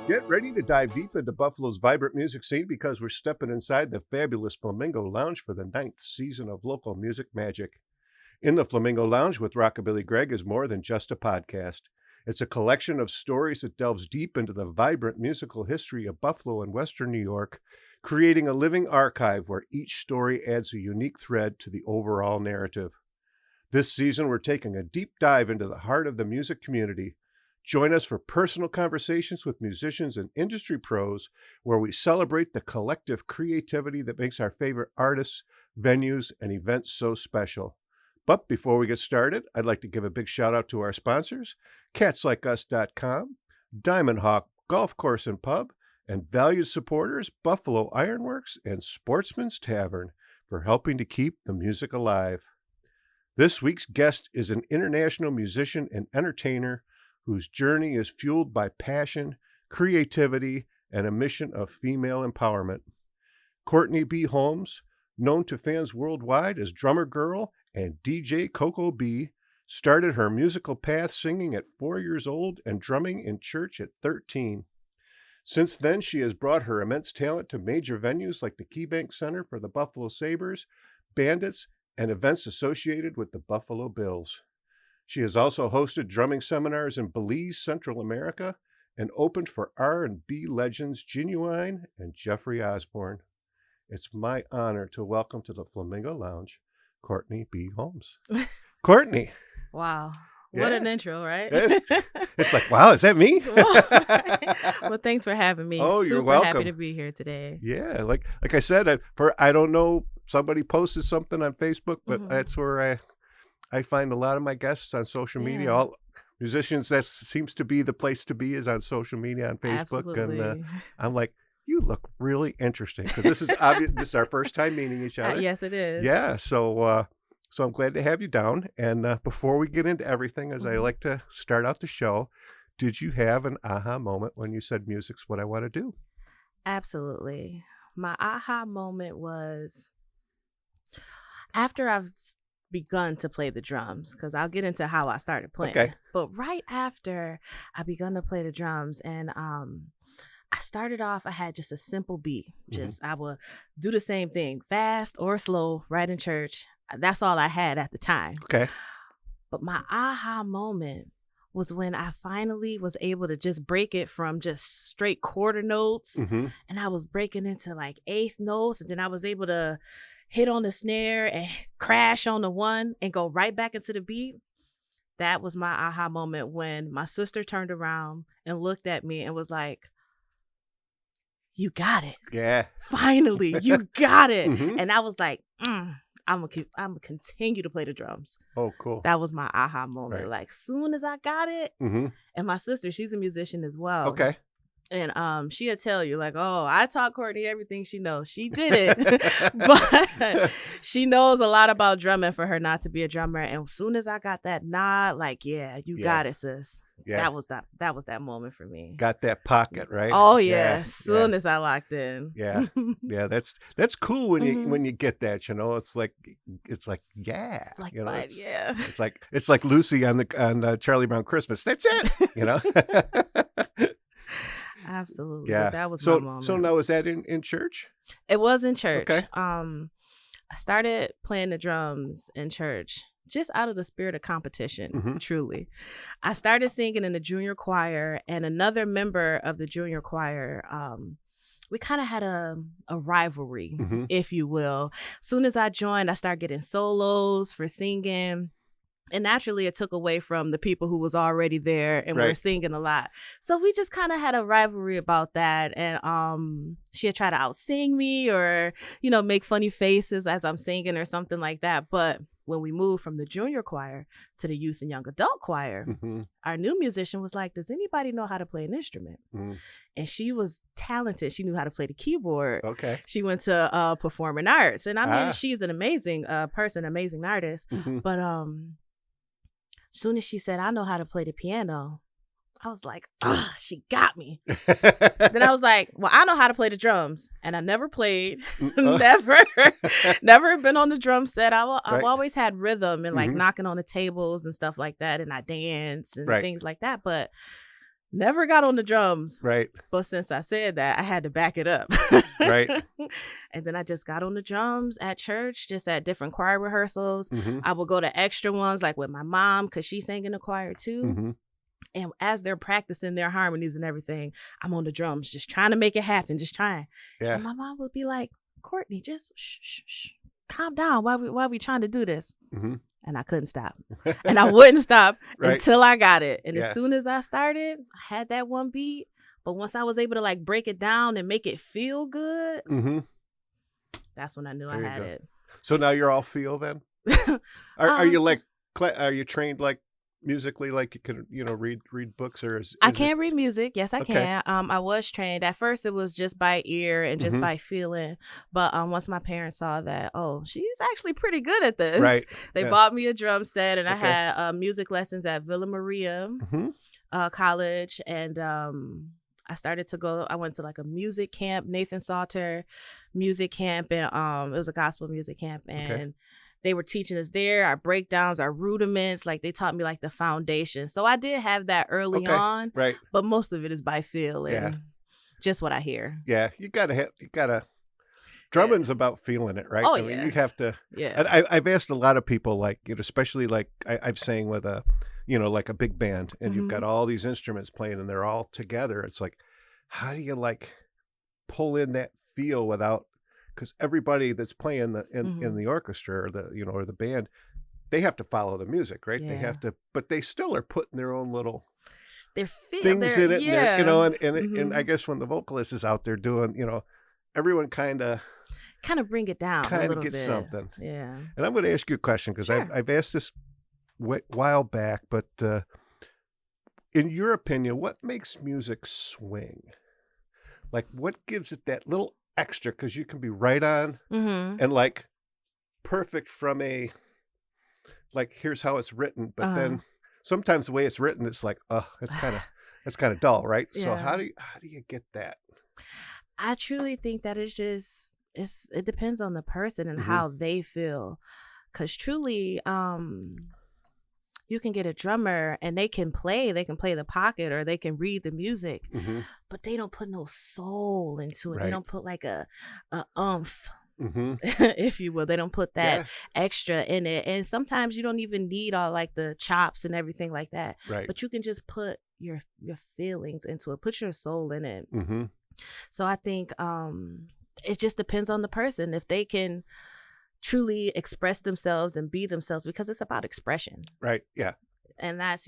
Get ready to dive deep into Buffalo's vibrant music scene because we're stepping inside the fabulous Flamingo Lounge for the 9th season of local music magic. In the Flamingo Lounge with Rockabilly Greg is more than just a podcast. It's a collection of stories that delves deep into the vibrant musical history of Buffalo and Western New York, creating a living archive where each story adds a unique thread to the overall narrative. This season, we're taking a deep dive into the heart of the music community. Join us for personal conversations with musicians and industry pros, where we celebrate the collective creativity that makes our favorite artists, venues, and events so special. But before we get started, I'd like to give a big shout out to our sponsors, CatsLikeUs.com, Diamond Hawk Golf Course and Pub, and valued supporters, Buffalo Ironworks and Sportsman's Tavern, for helping to keep the music alive. This week's guest is an international musician and entertainer whose journey is fueled by passion, creativity, and a mission of female empowerment. Courtney B. Holmes, known to fans worldwide as Drummer Girl and DJ CoCo B, started her musical path singing at 4 years old and drumming in church at 13. Since then, she has brought her immense talent to major venues like the KeyBank Center for the Buffalo Sabres, Bandits, and events associated with the Buffalo Bills. She has also hosted drumming seminars in Belize, Central America, and opened for R&B legends Ginuwine and Jeffrey Osborne. It's my honor to welcome to the Flamingo Lounge, Courtney B. Holmes. Courtney. Wow. What an intro, right? It's like, wow, is that me? Well, thanks for having me. Oh, you're welcome. Happy to be here today. Yeah, like I said, I don't know, somebody posted something on Facebook, but that's where I find a lot of my guests on social media. All musicians, that seems to be the place to be, is on social media, on Facebook. Absolutely. And I'm like, you look really interesting, because this is obvious. This is our first time meeting each other. Yes, it is. Yeah, so I'm glad to have you down. And before we get into everything, as I like to start out the show, did you have an aha moment when you said music's what I want to do? Absolutely. My aha moment was after I've begun to play the drums, because I'll get into how I started playing. Okay. But right after I begun to play the drums, and I started off, I had just a simple beat. I would do the same thing, fast or slow, right in church. That's all I had at the time. Okay. But my aha moment was when I finally was able to just break it from just straight quarter notes. And I was breaking into like eighth notes. And then I was able to hit on the snare and crash on the one and go right back into the beat. That was my aha moment when my sister turned around and looked at me and was like, you got it. Yeah. Finally, you got it. And I was like, I'm gonna continue to play the drums. Oh, cool. That was my aha moment. Right. Like, soon as I got it, and my sister, she's a musician as well. Okay. And she'll tell you, like, oh, I taught Courtney everything she knows. She did it. But she knows a lot about drumming for her not to be a drummer. And as soon as I got that nod, like, yeah, you got it, sis. Yeah. That was that moment for me. Got that pocket, right? Oh yeah. As soon as I locked in. Yeah. Yeah, that's cool when you get that, you know. It's like yeah. Like, you know, yeah. It's like Lucy on Charlie Brown Christmas. That's it. You know? Absolutely. Yeah. That was my moment. So now, is that in church? It was in church. Okay. I started playing the drums in church just out of the spirit of competition, truly. I started singing in the junior choir, and another member of the junior choir, we kind of had a rivalry, if you will. As soon as I joined, I started getting solos for singing. And naturally, it took away from the people who was already there and were singing a lot. So we just kind of had a rivalry about that. And she had tried to out-sing me or, you know, make funny faces as I'm singing or something like that. But when we moved from the junior choir to the youth and young adult choir, our new musician was like, does anybody know how to play an instrument? And she was talented. She knew how to play the keyboard. Okay. She went to performing arts. And I mean, she's an amazing person, amazing artist. But soon as she said, I know how to play the piano, I was like, she got me. Then I was like, well, I know how to play the drums. And I never played, never been on the drum set. I've always had rhythm and like knocking on the tables and stuff like that. And I dance and things like that. But Never got on the drums. Right. But since I said that, I had to back it up. Right. And then I just got on the drums at church, just at different choir rehearsals. Mm-hmm. I would go to extra ones, like with my mom, because she sang in the choir too. Mm-hmm. And as they're practicing their harmonies and everything, I'm on the drums, just trying to make it happen, just trying. Yeah. And my mom would be like, Courtney, just shh, calm down. Why we trying to do this? Mm-hmm. And I couldn't stop. And I wouldn't stop Right. until I got it. And Yeah. as soon as I started, I had that one beat. But once I was able to like break it down and make it feel good, Mm-hmm. that's when I knew There I you had go. it. So now you're all feel then? Are you like, are you trained like musically, like you can, read books, or is I it- can read music. Yes, I Okay. can. I was trained. At first, it was just by ear and just Mhm. by feeling. But once my parents saw that, oh, she's actually pretty good at this. Right. They Yeah. bought me a drum set, and I Okay. had music lessons at Villa Maria Mm-hmm. College. And I started to go. I went to like a music camp, Nathan Salter music camp, and it was a gospel music camp, and they were teaching us there our breakdowns, our rudiments. Like they taught me like the foundation. So I did have that early Okay. on, Right. but most of it is by feel and Yeah. just what I hear. Yeah. You gotta. Drumming's about feeling it, right? Oh, I mean, yeah. you have to. Yeah. And I've asked a lot of people, like, especially like I've sang with a, like a big band, and you've Mhm. got all these instruments playing, and they're all together. It's like, how do you like pull in that feel without? Because everybody that's playing in the orchestra or or the band, they have to follow the music, right? They Yeah. have to, but they still are putting their own little They're things in it, yeah. and and I Mhm. guess when the vocalist is out there doing, everyone kind of bring it down a kind of little gets bit. something. Yeah. And I'm going to ask you a question, because Sure. I've asked this while back, but in your opinion, what makes music swing? Like, what gives it that little extra? Because you can be right on Mm-hmm. and like perfect from a, like, here's how it's written, but then sometimes the way it's written, it's like, it's kind of dull, right? So Yeah. how do you get that? I truly think that it's just it depends on the person and Mhm. how they feel. Cause truly, you can get a drummer and they can play the pocket or they can read the music, Mm-hmm. but they don't put no soul into it. Right. They don't put like a oomph, Mm-hmm. if you will. They don't put that Yeah. extra in it. And sometimes you don't even need all like the chops and everything like that. Right. But you can just put your feelings into it, put your soul in it. Mm-hmm. So I think it just depends on the person if they can truly express themselves and be themselves, because it's about expression. Right. Yeah. And that's,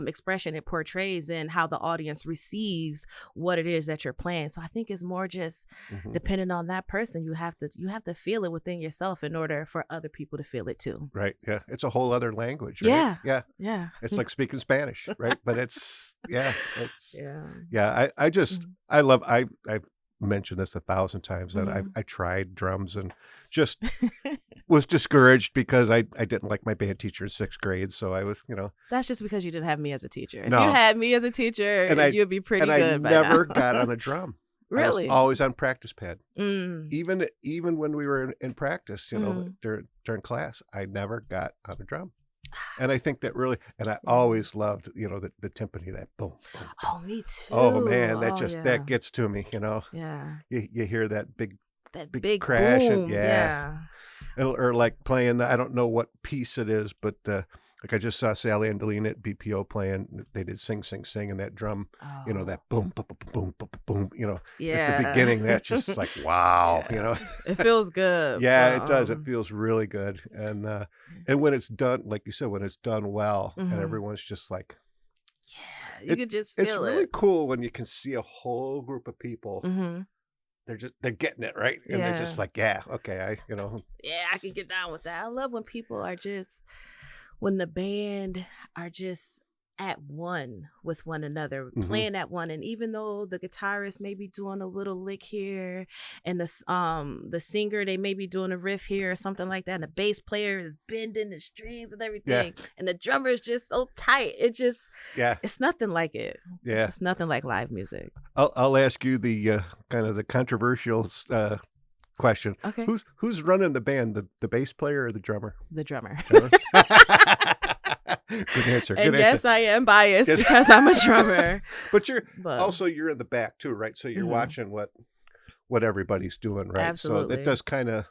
expression it portrays in how the audience receives what it is that you're playing. So I think it's more just Mm-hmm. depending on that person. You have to feel it within yourself in order for other people to feel it too. Right. Yeah. It's a whole other language. Right? Yeah. Yeah. Yeah. It's like speaking Spanish, right? But it's Yeah. I just I've mentioned this 1,000 times that Mhm. I tried drums and just was discouraged because I didn't like my band teacher in 6th grade. So I was, That's just because you didn't have me as a teacher. If No. you had me as a teacher, And you'd be pretty and good I by never now. got on a drum. Really? I was always on practice pad. Mm. Even when we were in practice, Mhm. during class, I never got on a drum. And I think that really, and I always loved, the timpani, that boom, boom. Oh, me too. Oh man, that Oh, just yeah. that gets to me, Yeah. You hear that big That big big crash and- boom. yeah. or like playing I don't know what piece it is, but like I just saw Sally and Deline at BPO playing. They did Sing Sing Sing, and that drum, Oh, that boom boom boom boom boom, yeah. at the beginning, that's just like wow, Yeah. It feels good. Yeah, but, it does. It feels really good, and when it's done, like you said, when it's done well, and Mhm. everyone's just like, yeah, you could just feel it's it. really cool when you can see a whole group of people. Mm-hmm. They're getting it right, and they're just Yeah. like, yeah, okay, Yeah, I can get down with that. I love when people are when the band are just at one with one another, Mhm. playing at one. And even though the guitarist may be doing a little lick here, and the singer, they may be doing a riff here or something like that, and the bass player is bending the strings and everything, and the drummer is just so tight. yeah, It's nothing like it. yeah. It's nothing like live music. I'll ask you the kind of the controversial question. Okay. Who's running the band, the bass player or the drummer? The drummer. Drummer? Good answer. And yes, I am biased because I'm a drummer. But you're in the back too, right? So you're watching what everybody's doing, right? Absolutely. So it does kind of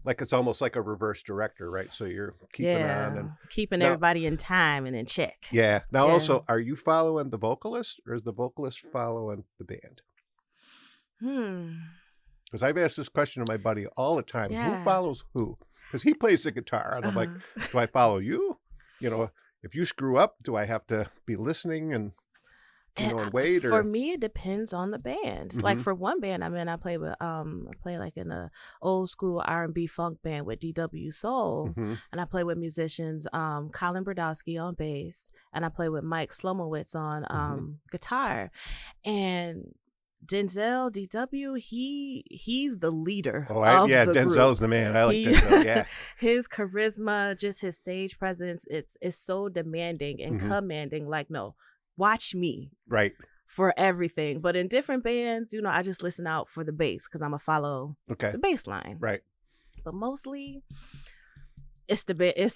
like it's almost like a reverse director, right? So you're keeping on and keeping everybody in time and in check. Yeah. Now also, are you following the vocalist or is the vocalist following the band? Because I've asked this question to my buddy all the time. Yeah. Who follows who? Because he plays the guitar. And I'm like, do I follow you? You know, if you screw up, do I have to be listening and wait? For me, it depends on the band. Like for one band I'm in, I play with I play like in a old school R&B funk band with DW Soul, and I play with musicians Colin Brodowski on bass, and I play with Mike Slomowitz on guitar, and Denzel DW, he's the leader. Denzel's the man. I like Denzel. Yeah, his charisma, just his stage presence, it's so demanding and commanding. Like, no, watch me, right, for everything. But in different bands, I just listen out for the bass because I'm gonna follow the bass line, right. But mostly, it's the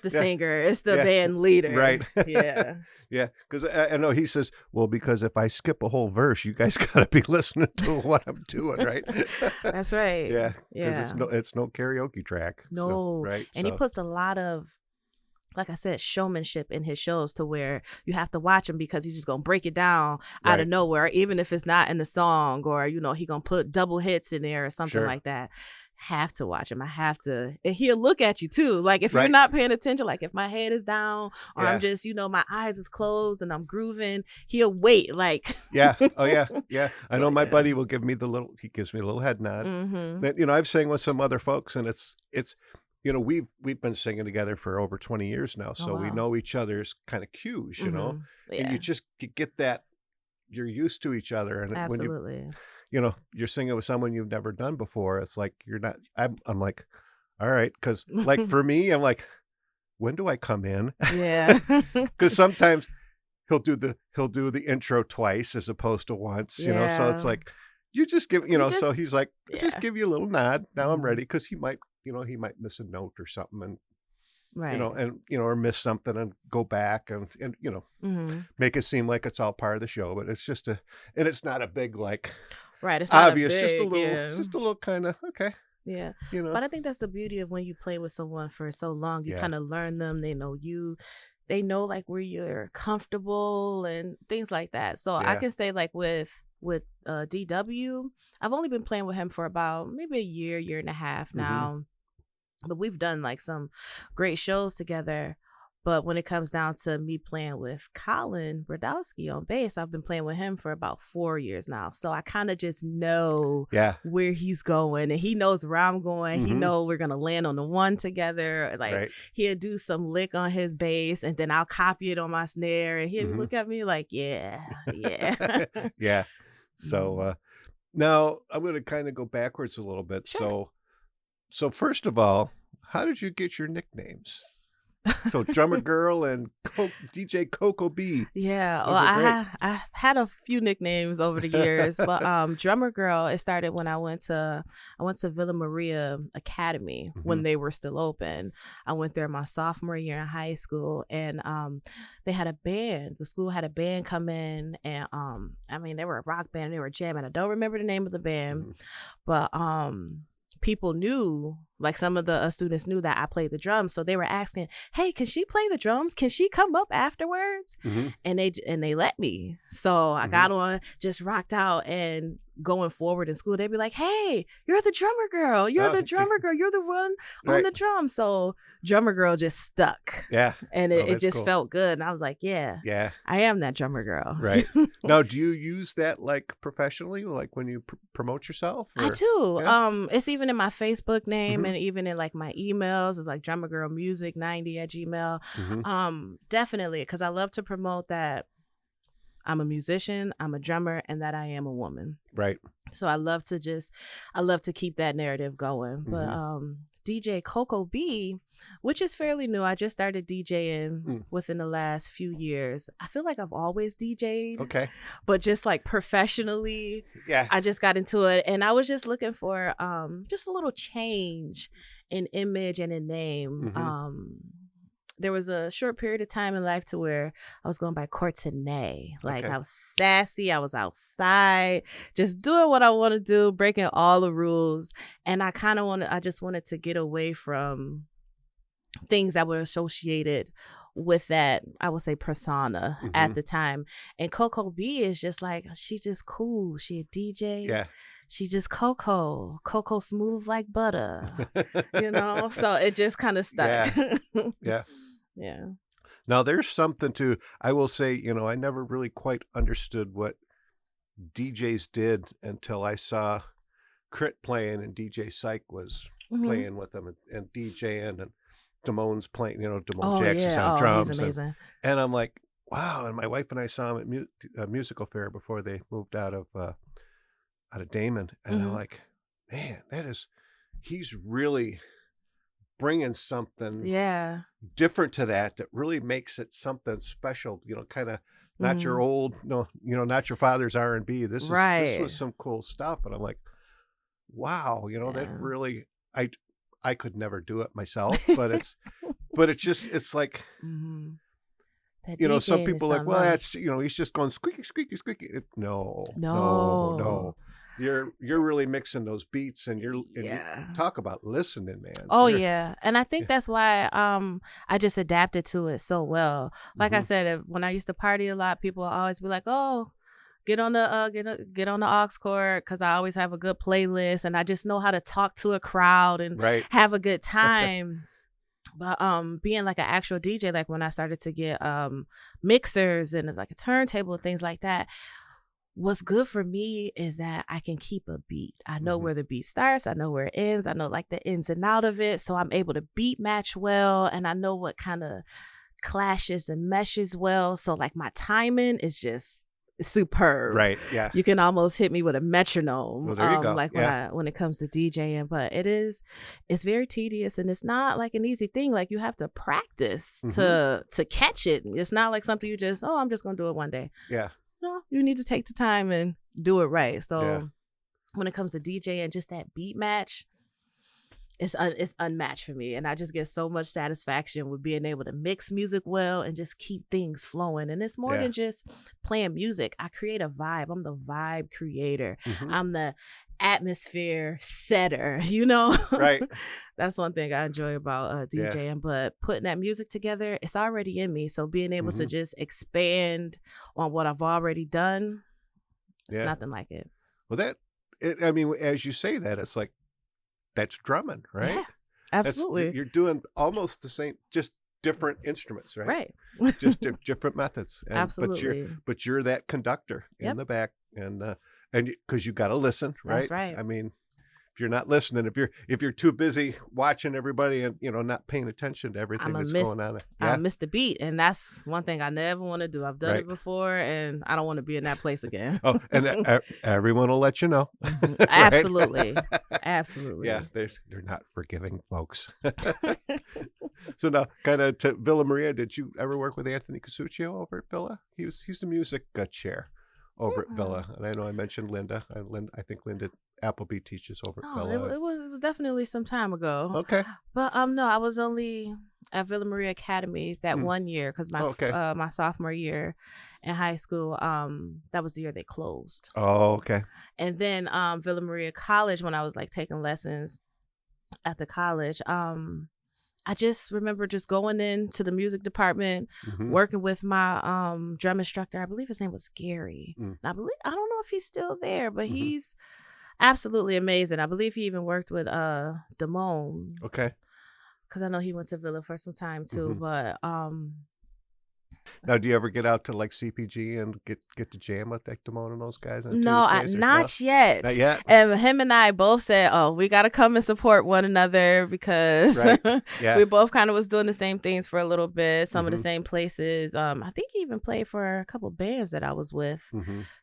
singer, it's the band leader, right? Yeah. Yeah, because I know he says, well, because if I skip a whole verse, you guys got to be listening to what I'm doing, right? That's right. Yeah, because it's no karaoke track. No, so, right? And he puts a lot of, like I said, showmanship in his shows to where you have to watch him because he's just gonna break it down out of nowhere, even if it's not in the song, or he gonna put double hits in there or something like that. Have to watch him. I have to, and he'll look at you too. Like if you're not paying attention, like if my head is down or I'm just, my eyes is closed and I'm grooving, he'll wait. Like I know my buddy will give me he gives me a little head nod. That I've sang with some other folks, and it's we've been singing together for over 20 years now, so we know each other's kind of cues, and you just get that, you're used to each other, and absolutely. when you're singing with someone you've never done before, it's like you're not. I'm like, all right, because like for me, I'm like, when do I come in? Yeah, because sometimes he'll do the intro twice as opposed to once, So it's like you just give, so he's like, just give you a little nod. Now I'm ready, because he might miss a note or something, and or miss something and go back and make it seem like it's all part of the show, but it's just and it's not a big like. Right, it's obvious, not just a little kind of okay. Yeah, but I think that's the beauty of when you play with someone for so long. You kind of learn them. They know you. They know like where you're comfortable and things like that. So I can say like with DW, I've only been playing with him for about maybe a year and a half now, but we've done like some great shows together. But when it comes down to me playing with Colin Brodowski on bass, I've been playing with him for about 4 years now. So I kind of just know where he's going, and he knows where I'm going. He knows we're going to land on the one together. Like he'll do some lick on his bass, and then I'll copy it on my snare, and he'll look at me like, yeah. Yeah. So now I'm going to kind of go backwards a little bit. Sure. So first of all, how did you get your nicknames? So Drummer Girl and DJ CoCo B. Yeah, well, I had a few nicknames over the years, but Drummer Girl, it started when I went to Villa Maria Academy when they were still open. I went there my sophomore year in high school, and they had a band. The school had a band come in, and they were a rock band. They were jamming. I don't remember the name of the band, but people knew, like some of the students knew that I played the drums, so they were asking, "Hey, can she play the drums? Can she come up afterwards?" And they let me. So I got on, just rocked out, and going forward in school, they'd be like, "Hey, you're the drummer girl. You're the drummer girl. You're the one on the drum." So Drummer Girl just stuck. Yeah, and it just felt good, and I was like, "Yeah, I am that drummer girl." Right. Now, do you use that like professionally, like when you promote yourself? Or? I do. Yeah. It's even in my Facebook name, and even in like my emails. It's like drummergirlmusic90@gmail. Definitely, because I love to promote that I'm a musician, I'm a drummer, and that I am a woman. Right. So I love to keep that narrative going. But DJ CoCo B, which is fairly new. I just started DJing within the last few years. I feel like I've always DJed. Okay. But just like professionally, I just got into it, and I was just looking for just a little change in image and in name. there was a short period of time in life to where I was going by Courtney. Like Okay. I was sassy. I was outside, just doing what I want to do, breaking all the rules. And I just wanted to get away from things that were associated with that, I would say, persona at the time. And CoCo B is just like, she just cool. She a DJ. Yeah. She just Coco smooth like butter, you know? So it just kind of stuck. Yeah. Yeah. Now there's something to, I will say, you know, I never really quite understood what DJs did until I saw Crit playing and DJ Psych was playing with them and DJing, and Damone's playing, you know, Damone Jackson's on drums. He's amazing. And I'm like, wow. And my wife and I saw him at Musical Fair before they moved out of Damon, and I'm like, man, he's really bringing something different to that really makes it something special, you know, kind of not your old, no, you know, not your father's R&B. This was some cool stuff. And I'm like, wow, you know, that really, I could never do it myself, but it's like, you know, some people are like, well, that's, you know, he's just going squeaky, squeaky, squeaky. No. You're really mixing those beats, and you talk about listening, man. Oh yeah, and I think that's why I just adapted to it so well. Like I said, when I used to party a lot, people would always be like, "Oh, get on the get on the aux cord," because I always have a good playlist, and I just know how to talk to a crowd and have a good time. But being like an actual DJ, like when I started to get mixers and like a turntable and things like that, what's good for me is that I can keep a beat. I know where the beat starts. I know where it ends. I know like the ins and out of it. So I'm able to beat match well. And I know what kind of clashes and meshes well. So like my timing is just superb. Right. Yeah. You can almost hit me with a metronome. Well, there you go. Like when it comes to DJing. But it's very tedious, and it's not like an easy thing. Like you have to practice to catch it. It's not like something you just, I'm just gonna do it one day. Yeah. No, you need to take the time and do it right. So when it comes to DJing, just that beat match, it's unmatched for me. And I just get so much satisfaction with being able to mix music well and just keep things flowing. And it's more than just playing music. I create a vibe. I'm the vibe creator. I'm the atmosphere setter, you know? Right. That's one thing I enjoy about DJing, but putting that music together, it's already in me. So being able to just expand on what I've already done, it's nothing like it. Well, I mean, as you say that, it's like, that's drumming, right? Yeah, absolutely. You're doing almost the same, just different instruments, right? Right. Just different methods. And, absolutely. But you're that conductor in the back, and because you got to listen, right? That's right. I mean, if you're not listening, if you're too busy watching everybody and, you know, not paying attention to everything that's going on. I miss the beat, and that's one thing I never want to do. I've done it before, and I don't want to be in that place again. Oh, and everyone will let you know. Absolutely. Absolutely. Yeah, they're not forgiving folks. So now, kind of to Villa Maria, did you ever work with Anthony Casuccio over at Villa? He's the music chair over at Villa, and I know I mentioned Linda. I think Linda Appleby teaches over at Villa. It was definitely some time ago. Okay. But no, I was only at Villa Maria Academy that 1 year, because my sophomore year in high school, that was the year they closed. Oh, okay. And then Villa Maria College, when I was like taking lessons at the college, I just remember just going into the music department, working with my drum instructor. I believe his name was Gary. And I don't know if he's still there, but he's absolutely amazing. I believe he even worked with Damone. Okay. Because I know he went to Villa for some time too. But now, do you ever get out to like CPG and get to jam with Damone and those guys? No, not yet. Not yet. And him and I both said, we got to come and support one another, because we both kind of was doing the same things for a little bit, some of the same places. I think he even played for a couple bands that I was with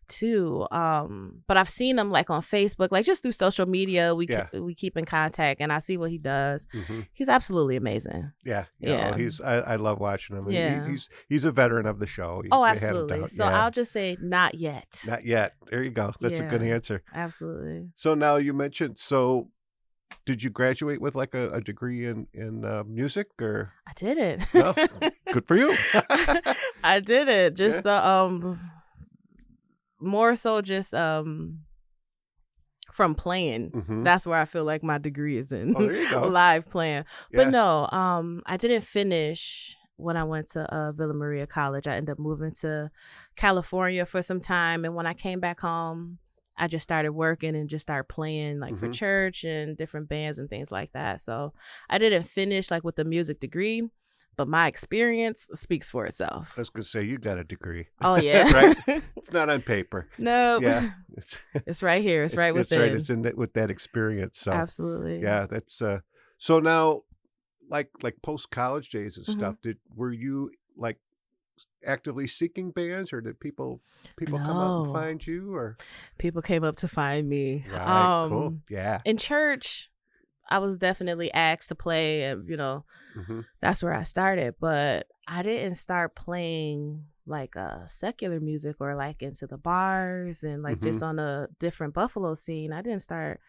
too. But I've seen him like on Facebook, like just through social media. We keep in contact, and I see what he does. He's absolutely amazing. Yeah. I love watching him. Yeah. He's a veteran of the show. Absolutely. So I'll just say not yet. Not yet. There you go. That's a good answer. Absolutely. So now you mentioned, did you graduate with like a degree in music or? I didn't. No, good for you. I didn't. Just the more so just from playing. That's where I feel like my degree is in. Oh, there you go. Live playing. Yeah. But no, I didn't finish when I went to Villa Maria College. I ended up moving to California for some time, and when I came back home, I just started working and just started playing like for church and different bands and things like that. So I didn't finish like with a music degree, but my experience speaks for itself. I was going to say, you got a degree. Oh, yeah. Right? It's not on paper. No. Yeah. It's right here. It's right within. It's right. It's in it with that experience. So absolutely. Yeah. That's so now like post-college days and stuff, were you like actively seeking bands, or did people come out and find you, or people came up to find me? Right. Cool. Yeah. In church, I was definitely asked to play, and that's where I started. But I didn't start playing like secular music or like into the bars and like just on a different Buffalo scene. I didn't start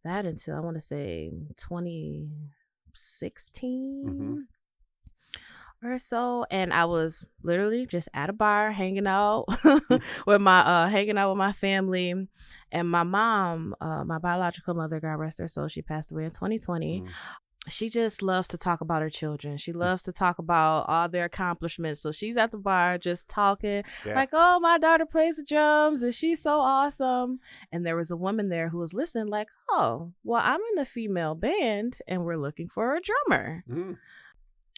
that until I want to say 2016. Or so, and I was literally just at a bar hanging out with my family, and my mom, my biological mother, God rest her soul, she passed away in 2020. She just loves to talk about her children. She loves to talk about all their accomplishments. So she's at the bar just talking like, oh, my daughter plays the drums and she's so awesome. And there was a woman there who was listening like, oh, well, I'm in a female band and we're looking for a drummer.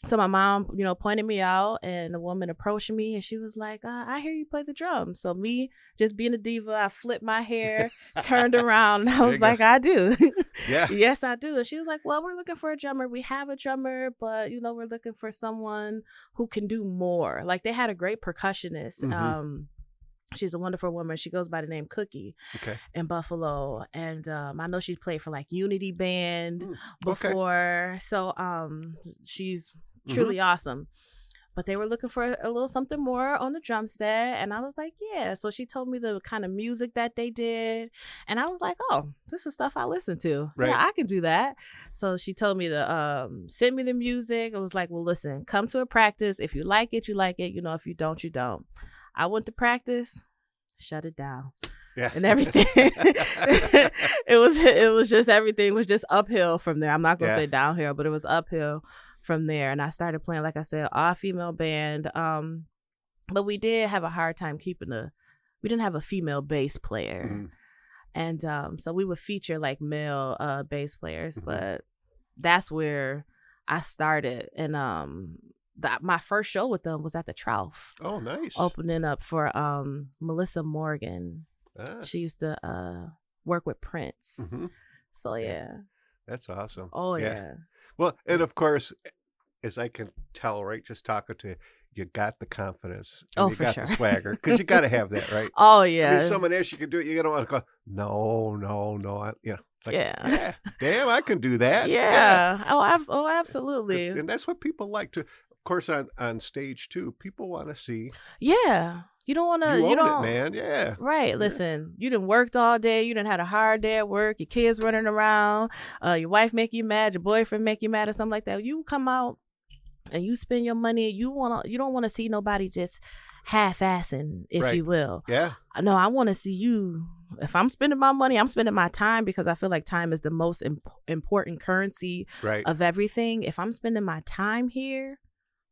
So my mom, pointed me out, and the woman approached me, and she was like, I hear you play the drums. So me just being a diva, I flipped my hair, turned around, and I was like, I do. Yeah. Yes, I do. And she was like, well, we're looking for a drummer. We have a drummer, but, we're looking for someone who can do more. Like, they had a great percussionist. She's a wonderful woman. She goes by the name Cookie in Buffalo. And I know she's played for like Unity Band before. Okay. So she's truly awesome. But they were looking for a little something more on the drum set. And I was like, yeah. So she told me the kind of music that they did. And I was like, oh, this is stuff I listen to. Right. Yeah, I can do that. So she told me to send me the music. I was like, well, listen, come to a practice. If you like it, you like it. If you don't, you don't. I went to practice, shut it down. Yeah. And everything. it was just everything was just uphill from there. I'm not gonna say downhill, but it was uphill from there. And I started playing, like I said, all female band. But we did have a hard time we didn't have a female bass player. And so we would feature like male bass players, but that's where I started. And my first show with them was at the Trough. Oh, nice. Opening up for Melissa Morgan. She used to work with Prince. So, yeah. That's awesome. Oh, yeah. Well, and of course, as I can tell, right, just talking to you, you got the confidence. And you got the swagger. Because you got to have that, right? Oh, yeah. I mean, someone else you can do it. You don't want to go, no. Like, yeah. Damn, I can do that. Yeah. Oh, absolutely. And that's what people like to. Of course, on stage too, people want to see. Yeah, you don't want to. You own it, man. Yeah. Right. Listen, you done worked all day. You done had a hard day at work. Your kids running around. Your wife make you mad. Your boyfriend make you mad, or something like that. You come out and you spend your money. You don't want to see nobody just half-assing, if you will. Yeah. No, I want to see you. If I'm spending my money, I'm spending my time, because I feel like time is the most important currency of everything. If I'm spending my time here,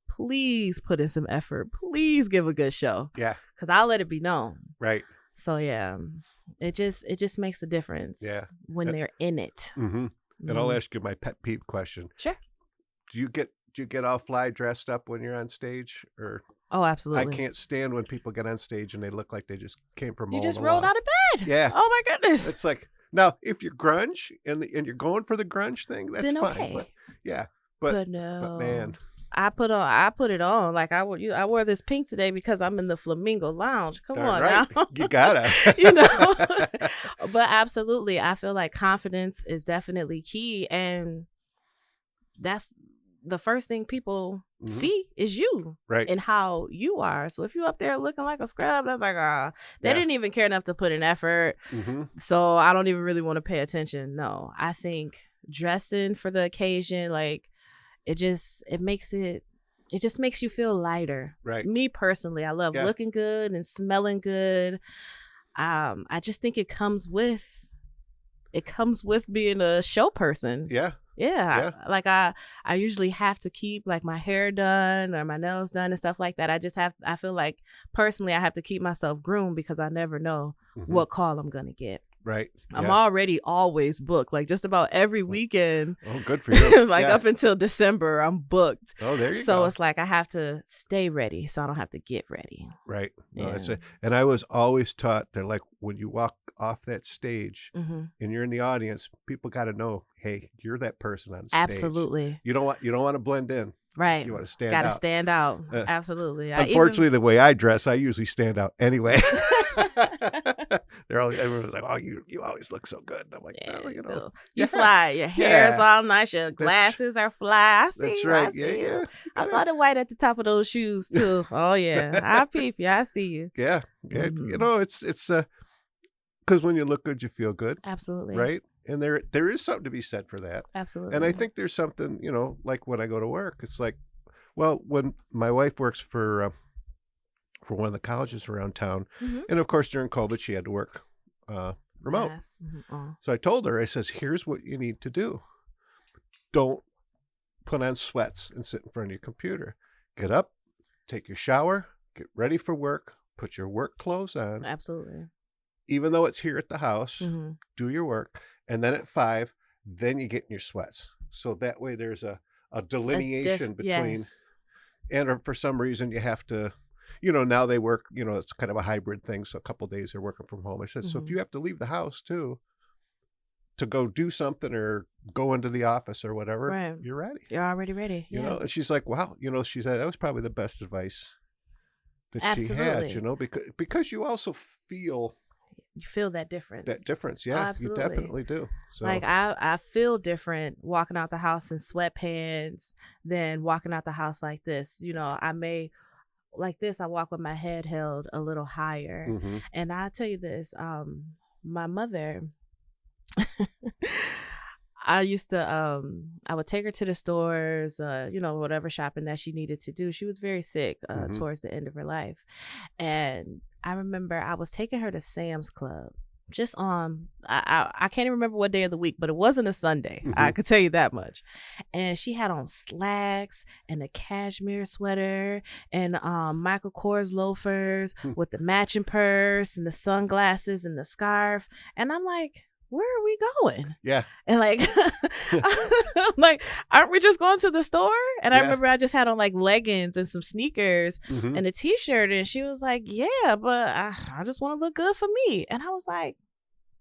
please put in some effort. Please give a good show. Yeah. Because I'll let it be known. Right. So, yeah, it just makes a difference when they're in it. And I'll ask you my pet peeve question. Sure. Do you get all fly dressed up when you're on stage? Or oh, absolutely. I can't stand when people get on stage and they look like they just came from You just rolled out of bed. Yeah. Oh, my goodness. It's like, now, if you're grunge and you're going for the grunge thing, that's fine. Okay. But, yeah. But no. But man. I put it on. Like I wore this pink today because I'm in the Flamingo Lounge. Come on right. now. You gotta. But absolutely, I feel like confidence is definitely key, and that's the first thing people see is you, right, and how you are. So if you up there looking like a scrub, that's like, they didn't even care enough to put in effort. So I don't even really want to pay attention. No, I think dressing for the occasion, like it just makes you feel lighter. Right. Me personally, I love looking good and smelling good. I just think it comes with being a show person. Yeah. Like I usually have to keep like my hair done or my nails done and stuff like that. I feel like personally I have to keep myself groomed because I never know what call I'm gonna get. Right. I'm already always booked, like just about every weekend. Oh, good for you. Like up until December, I'm booked. Oh, there you go. So it's like I have to stay ready so I don't have to get ready. Right. No, Yeah. that's it. And I was always taught that, like, when you walk off that stage Mm-hmm. and you're in the audience, people got to know, hey, you're that person on stage. Absolutely. You don't want to blend in. Right. You want to stand Gotta out. stand out. Absolutely. Unfortunately, the way I dress, I usually stand out anyway. Everyone's like, "Oh, you always look so good." And I'm like, Yeah, "Oh, you know, you fly. Your hair's Yeah. all nice. Your glasses are fly. I see that's you. right. I see Yeah, you. yeah. I saw the white at the top of those shoes too. Oh yeah, I peep you. I see you. Yeah. Mhm. You know, it's because when you look good, you feel good, Absolutely. right? And there is something to be said for that. Absolutely. And I think there's something, you know, like when I go to work, it's like, well, when my wife works for one of the colleges around town, Mhm. and of course during COVID she had to work remote. Yes. Mhm. So I told her, I says, here's what you need to do. Don't put on sweats and sit in front of your computer. Get up, take your shower, get ready for work, put your work clothes on. Absolutely. Even though it's here at the house, Mhm. do your work. And then at 5, then you get in your sweats. So that way there's a delineation between, Yes. and for some reason you have to, you know, now they work, you know, it's kind of a hybrid thing. So a couple of days they're working from home. I said, so if you have to leave the house too, to go do something or go into the office or whatever, Right. you're ready. You're already ready. You Yeah. know, and she's like, wow, you know, she said that was probably the best advice that she had, Absolutely. you know, because you also feel You feel that difference. that difference. Yeah, Absolutely. you definitely do. So Like I feel different walking out the house in sweatpants than walking out the house like this. You know, I may like this, I walk with my head held a little higher. mhm. And I'll tell you this, my mother I used to I would take her to the stores, you know, whatever shopping that she needed to do. She was very sick Mhm. towards the end of her life. And I remember I was taking her to Sam's Club just on I can't even remember what day of the week, but it wasn't a Sunday. I could tell you that much. And she had on slacks and a cashmere sweater and Michael Kors loafers with the matching purse and the sunglasses and the scarf. And I'm like, where are we going? Yeah. And like, I'm like, aren't we just going to the store? And I Yeah. remember I just had on like leggings and some sneakers Mhm. and a t-shirt. And she was like, yeah, but I just want to look good for me. And I was like,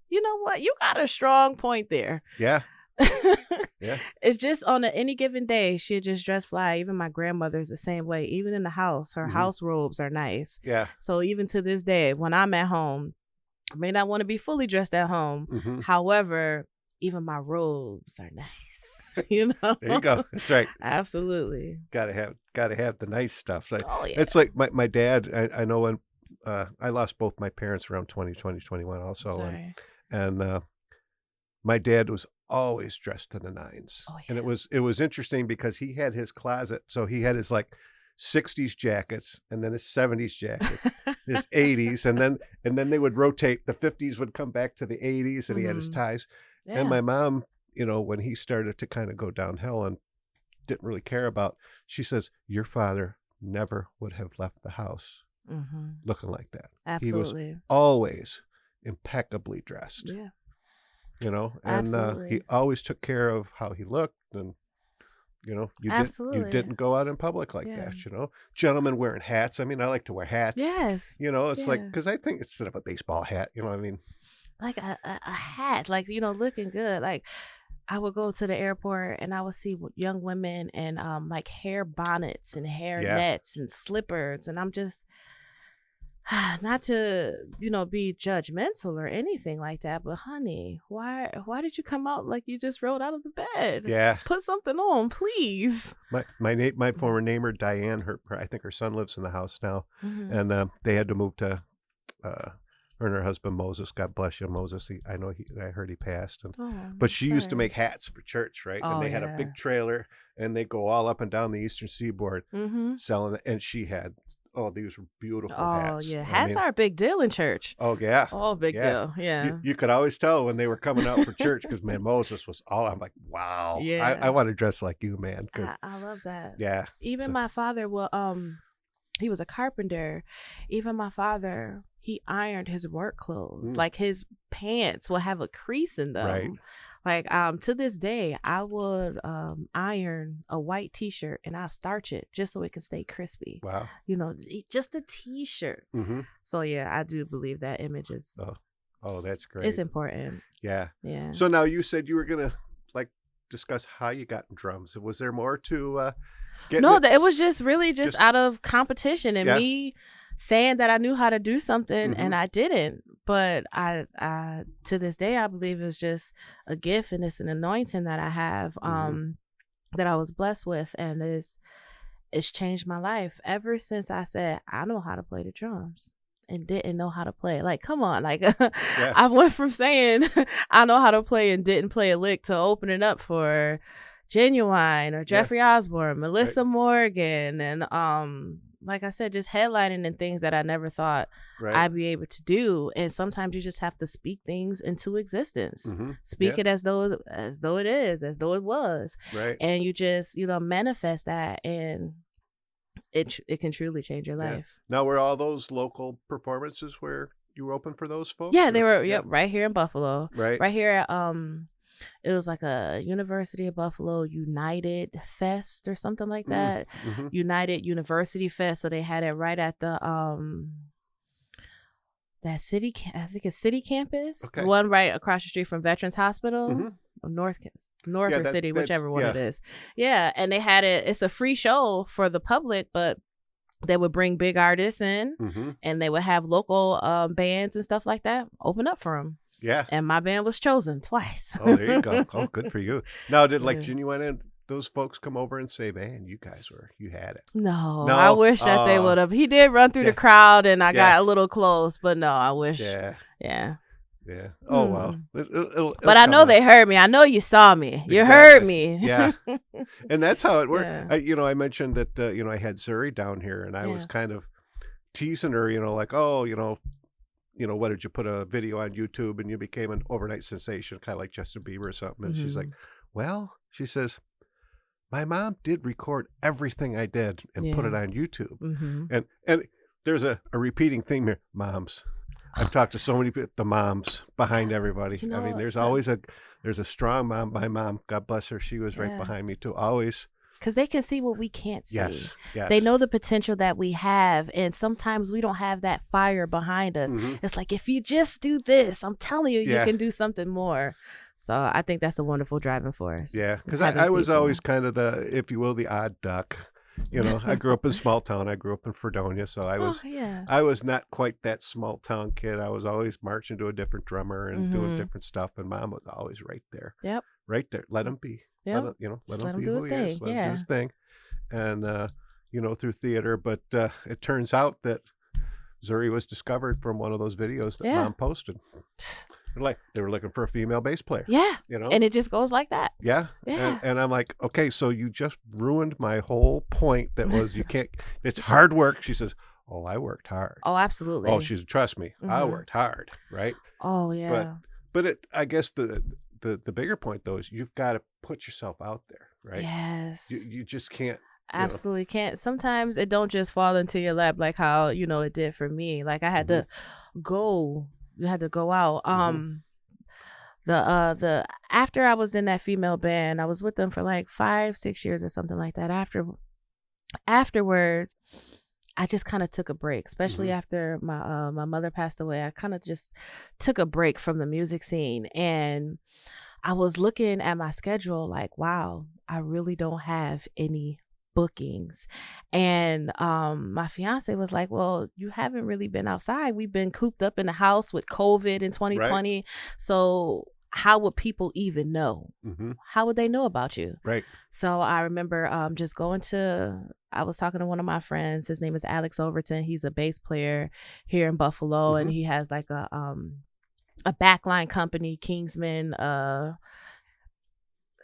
you know what? You got a strong point there. Yeah. Yeah. It's just on any given day, she'll just dress fly. Even my grandmother's the same way. Even in the house, her Mhm. house robes are nice. Yeah. So even to this day, when I'm at home, I may not want to be fully dressed at home. Mhm. However, even my robes are nice. You know? There you go. That's right. Absolutely. Gotta have the nice stuff. Like, Oh, yeah. it's like my dad. I know when I lost both my parents around 2021 also, Sorry. and my dad was always dressed to the nines. Oh, And yeah. it was interesting because he had his closet. So he had his like 60s jackets and then his 70s jackets, his 80s, and then they would rotate. The 50s would come back to the 80s, and he had his Mhm. ties. Yeah. And my mom, you know, when he started to kind of go downhill and didn't really care about, she says, your father never would have left the house Mhm. looking like that. Absolutely. He was always impeccably dressed, Yeah. you know, and he Absolutely. always took care of how he looked. And you know, you Absolutely. didn't go out in public like Yeah. that, you know. Gentlemen wearing hats. I mean, I like to wear hats. Yes. You know, it's like, Yeah. because I think instead of a baseball hat, you know what I mean? Like a hat, like, you know, looking good. Like I would go to the airport and I would see young women and like hair bonnets and hair Yeah. nets and slippers. And I'm just, not to, you know, be judgmental or anything like that, but honey, why did you come out like you just rolled out of the bed? Yeah. Put something on, please. My former neighbor, Diane, I think her son lives in the house now. Mhm. And they had to move to Her and her husband Moses, God bless you, Moses. I heard he passed. Oh, but she used to sorry. make hats for church, right? Oh, And they had a yeah. big trailer, and they go all up and down the Eastern Seaboard selling it. And she had, these were beautiful hats. Yeah, I hats mean, are a big deal in church. oh yeah, Oh, big yeah. deal. Yeah. You could always tell when they were coming out for church because man, Moses was all. I'm like, wow, Yeah. I want to dress like you, man. Cause I love that. yeah, Even my father will he was a carpenter. Even my father, he ironed his work clothes. Like his pants will have a crease in them. Right. Like to this day, I would iron a white t-shirt and I'll starch it just so it can stay crispy. Wow. You know, just a t-shirt. So yeah, I do believe that image is Oh, that's great. it's important. Yeah. Yeah. So now you said you were gonna discuss how you got in drums. Was there more to get? No, it was just really just out of competition and me saying that I knew how to do something and I didn't. But I to this day I believe it's just a gift and it's an anointing that I have that I was blessed with, and it's changed my life ever since I said I know how to play the drums and didn't know how to play. Like, come on, like I went from saying I know how to play and didn't play a lick to opening up for Ginuwine or Jeffrey Osborne, Melissa Morgan, and like I said, just headlining and things that I never thought I'd be able to do. And sometimes you just have to speak things into existence. Speak it as though it is, as though it was. Right. And you just, manifest that, and it can truly change your life. Now, were all those local performances where you were open for those folks? Yeah, they were right here in Buffalo. Right here at it was like a University of Buffalo United Fest or something like that. United University Fest. So they had it right at the that city, I think it's City Campus. Okay. The one right across the street from Veterans Hospital. North or City, whichever one it is. Yeah, and they had it. It's a free show for the public, but they would bring big artists in, and they would have local bands and stuff like that open up for them. Yeah, and my band was chosen twice. Oh, there you go. Oh, good for you. Now, did Ginuwine and those folks come over and say, "Man, you had it"? No, I wish that they would have. He did run through the crowd, and I got a little close, but no, I wish. Yeah. Oh well. It'll but I know they heard me. I know you saw me. You heard me. Yeah. And that's how it worked. Yeah. I mentioned that I had Zuri down here, and I was kind of teasing her. Like, what did you put a video on YouTube and you became an overnight sensation, kind of like Justin Bieber or something? And she's like, well, she says, my mom did record everything I did and put it on YouTube. And there's a repeating theme here. Moms. I've talked to so many people, the moms behind everybody. I mean, there's always there's a strong mom. My mom, God bless her, she was right behind me too. Always. Because they can see what we can't see. Yes. They know the potential that we have. And sometimes we don't have that fire behind us. It's like, if you just do this, I'm telling you, you can do something more. So I think that's a wonderful driving force. Yeah. Because I was always kind of the, if you will, the odd duck. I grew up in small town. I grew up in Fredonia. So I was not quite that small town kid. I was always marching to a different drummer and doing different stuff. And mom was always right there. Yep. Right there. Let him be. Yeah, let him do his thing. Let him do his thing, and through theater. But it turns out that Zuri was discovered from one of those videos that mom posted. They were looking for a female bass player. Yeah, and it just goes like that. Yeah. And I'm like, okay, so you just ruined my whole point. That was you can't. It's hard work. She says, "Oh, I worked hard." Oh, absolutely. Oh, trust me, I worked hard. Right. Oh yeah. But I guess the bigger point though is you've got to put yourself out there, right? Yes. You just can't. Absolutely can't. Sometimes it don't just fall into your lap like how it did for me. Like I had to go. You had to go out. The after I was in that female band, I was with them for like 5-6 years or something like that. Afterwards, I just kind of took a break, especially after my mother passed away. I kind of just took a break from the music scene, and I was looking at my schedule like, wow, I really don't have any bookings. And my fiance was like, well, you haven't really been outside. We've been cooped up in the house with COVID in 2020. Right. So how would people even know? How would they know about you? Right. So I remember I was talking to one of my friends. His name is Alex Overton. He's a bass player here in Buffalo, and he has like a backline company, Kingsman.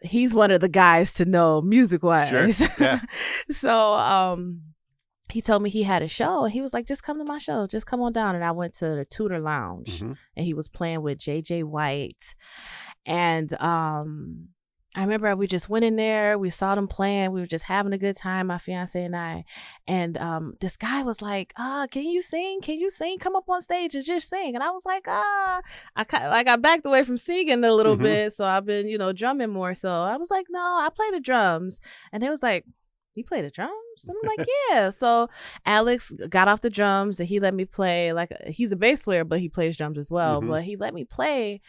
He's one of the guys to know music wise. Sure. Yeah. So he told me he had a show, and he was like, just come to my show, just come on down. And I went to the Tudor Lounge, and he was playing with JJ White. And I remember we just went in there, we saw them playing, we were just having a good time, my fiance and I. And this guy was like, can you sing? Come up on stage and just sing. And I was like, I backed away from singing a little bit. So I've been, drumming more. So I was like, no, I play the drums. And they was like, you play the drums? I'm like, yeah. So Alex got off the drums and he let me play. Like, he's a bass player, but he plays drums as well. But he let me play.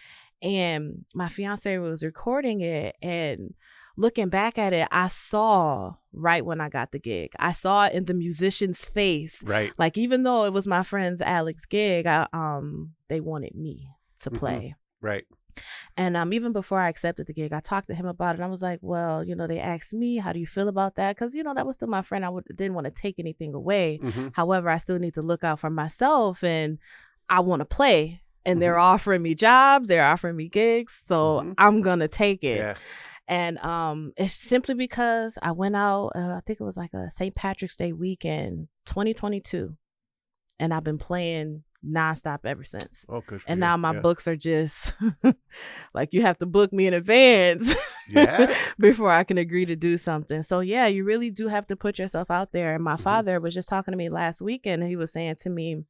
And my fiance was recording it, and looking back at it, I saw right when I got the gig. I saw it in the musician's face. Right. Like, even though it was my friend's Alex gig, they wanted me to play. Right. And even before I accepted the gig, I talked to him about it. And I was like, well, they asked me, how do you feel about that? Because, that was still my friend. I didn't want to take anything away. However, I still need to look out for myself, and I want to play. And they're offering me jobs, they're offering me gigs, so I'm gonna take it. Yeah. And it's simply because I went out, I think it was like a St. Patrick's Day weekend, 2022, and I've been playing nonstop ever since. Oh, good for you. Now my books are just like, you have to book me in advance before I can agree to do something. So yeah, you really do have to put yourself out there. And my father was just talking to me last weekend, and he was saying to me,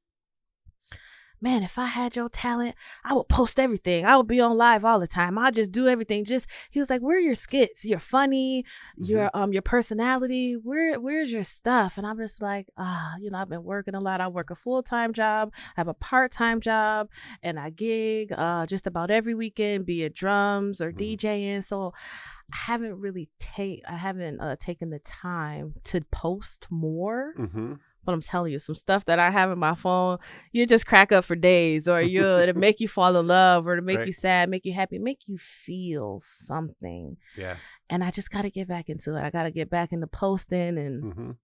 man, if I had your talent, I would post everything. I would be on live all the time. I'd just do everything. He was like, where are your skits? You're funny. Your personality. Where's your stuff? And I'm just like, I've been working a lot. I work a full-time job. I have a part-time job, and I gig just about every weekend, be it drums or DJing. So I haven't really taken the time to post more. But I'm telling you, some stuff that I have in my phone, you just crack up for days, or it'll make you fall in love, or it'll make you sad, make you happy, make you feel something. Yeah. And I just got to get back into it. I got to get back into posting and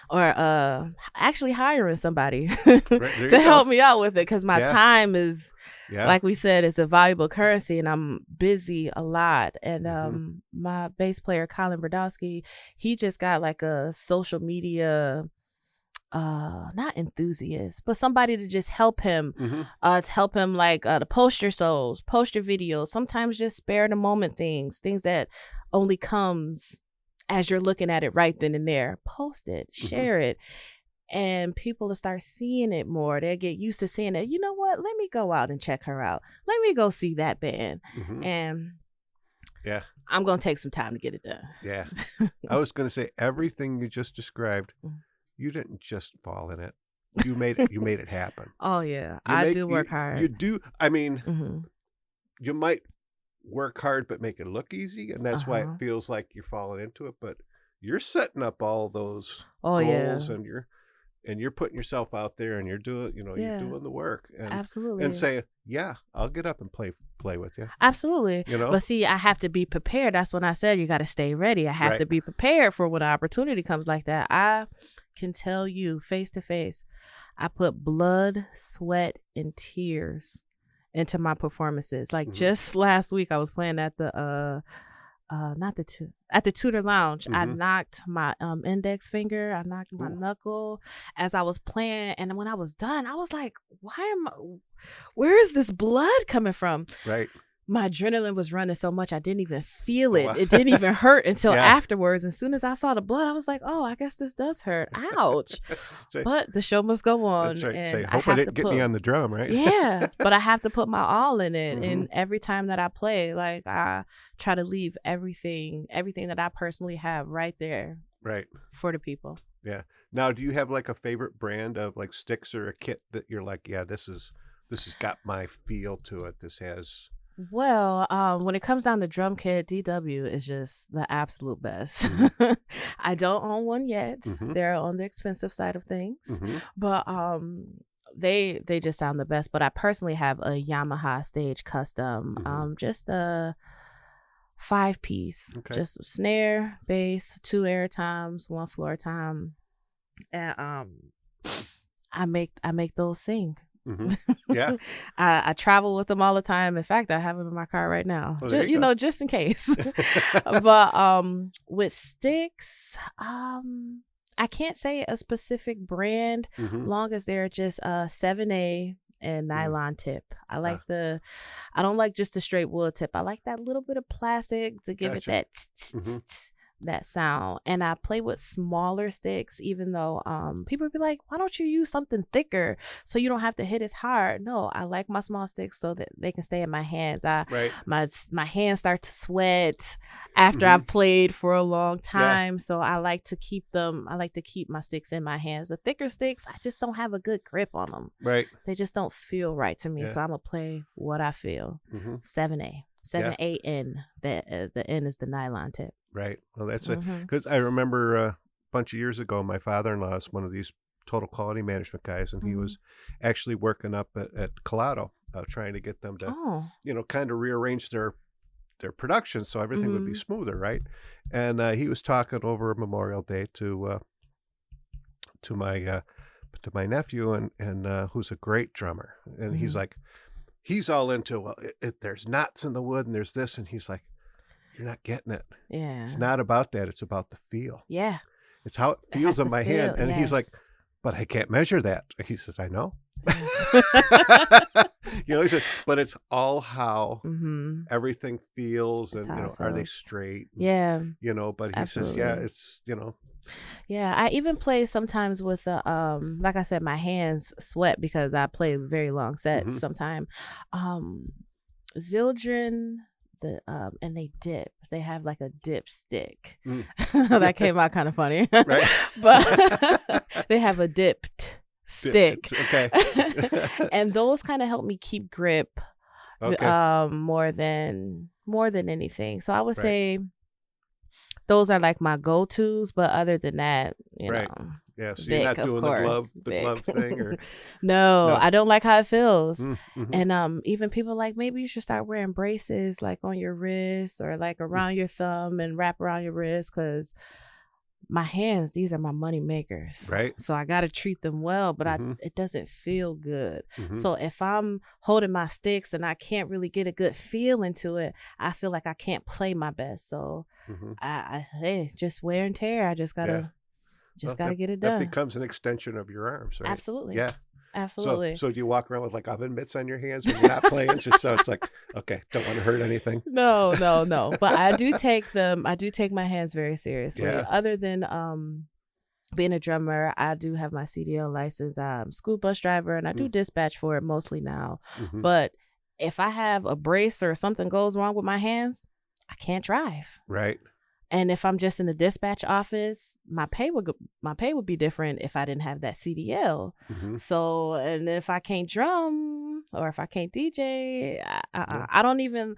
or actually hiring somebody to help me out with it, because my time is, like we said, it's a valuable currency, and I'm busy a lot. And my bass player, Colin Brodowski, he just got like a social media not enthusiast, but somebody to just help him like to post your souls, post your videos, sometimes just spare the moment things that only comes as you're looking at it right then and there. Post it, share it, and people will start seeing it more. They'll get used to seeing it. You know what, let me go out and check her out, let me go see that band. And I'm gonna take some time to get it done. I was gonna say, everything you just described, you didn't just fall in it. You made it happen. Oh yeah. I do work hard. You do. I mean, you might work hard but make it look easy, and that's why it feels like you're falling into it. But you're setting up all those goals, and you're putting yourself out there, and you're doing, you're doing the work, and absolutely, and saying, I'll get up and play with you. Absolutely. But see, I have to be prepared. That's when I said you got to stay ready. I have to be prepared for when an opportunity comes like that. I can tell you face to face, I put blood, sweat, and tears into my performances. Like just last week, I was playing at the at the Tudor Lounge. I knocked my index finger, I knocked my knuckle as I was playing, and when I was done, I was like, where is this blood coming from? Right. My adrenaline was running so much I didn't even feel it. It didn't even hurt until afterwards. As soon as I saw the blood, I was like, oh, I guess this does hurt. Ouch. But the show must go on. That's right. And hope I didn't get me on the drum, right? Yeah. But I have to put my all in it. And every time that I play, like, I try to leave everything that I personally have right there. Right. For the people. Yeah. Now, do you have like a favorite brand of like sticks or a kit that you're like, this has got my feel to it. This has... Well, when it comes down to drum kit, DW is just the absolute best. I don't own one yet. They're on the expensive side of things. But they just sound the best. But I personally have a Yamaha Stage Custom, just a 5-piece, just snare, bass, 2 air times, 1 floor tom, and I make those sing. Yeah. I travel with them all the time. In fact, I have them in my car right now. Just in case. But with sticks, I can't say a specific brand, long as they're just 7A and nylon tip. I like I don't like just the straight wood tip. I like that little bit of plastic to give it that that sound. And I play with smaller sticks, even though people be like, why don't you use something thicker so you don't have to hit as hard? No, I like my small sticks so that they can stay in my hands. My hands start to sweat after I've played for a long time. So I like to keep my sticks in my hands. The thicker sticks, I just don't have a good grip on them. Right. They just don't feel right to me. So I'm gonna play what I feel. 7A. 7AN. The N is the nylon tip. Right. Well, that's it. Because I remember a bunch of years ago, my father-in-law is one of these total quality management guys, and he was actually working up at Colado, trying to get them to, kind of rearrange their production so everything would be smoother, right? And he was talking over Memorial Day to my nephew, and who's a great drummer, and he's like, he's all into, well, there's knots in the wood and there's this, and he's like, you're not getting it. Yeah. It's not about that. It's about the feel. Yeah. It's how it feels in my hand. And he's like, but I can't measure that. He says, I know. He said, but it's all how everything feels, and are they straight? Yeah. But he says, it's Yeah, I even play sometimes with like I said, my hands sweat because I play very long sets sometimes. Zildjian, and they dip. They have like a dip stick. That came out kind of funny. Right. But they have a dipped stick. Okay. And those kind of help me keep grip more than anything. So I would say those are like my go-tos, but other than that, you know. Yeah, so you're not doing the glove thing, or no, I don't like how it feels. And even people like, maybe you should start wearing braces like on your wrist or like around your thumb and wrap around your wrist, because my hands, these are my money makers, right? So I got to treat them well, but it doesn't feel good. So if I'm holding my sticks and I can't really get a good feel into it, I feel like I can't play my best. So I just wear and tear. I just gotta get it done. That becomes an extension of your arms, right? Absolutely. Yeah. Absolutely. So do you walk around with like oven mitts on your hands when you're not playing? Just so it's like, okay, don't want to hurt anything. No. But I do take my hands very seriously. Yeah. Other than being a drummer, I do have my CDL license. I'm a school bus driver, and I do dispatch for it mostly now. But if I have a brace or something goes wrong with my hands, I can't drive. Right. And if I'm just in the dispatch office, my pay would be different if I didn't have that CDL. So, and if I can't drum or if I can't DJ, I don't even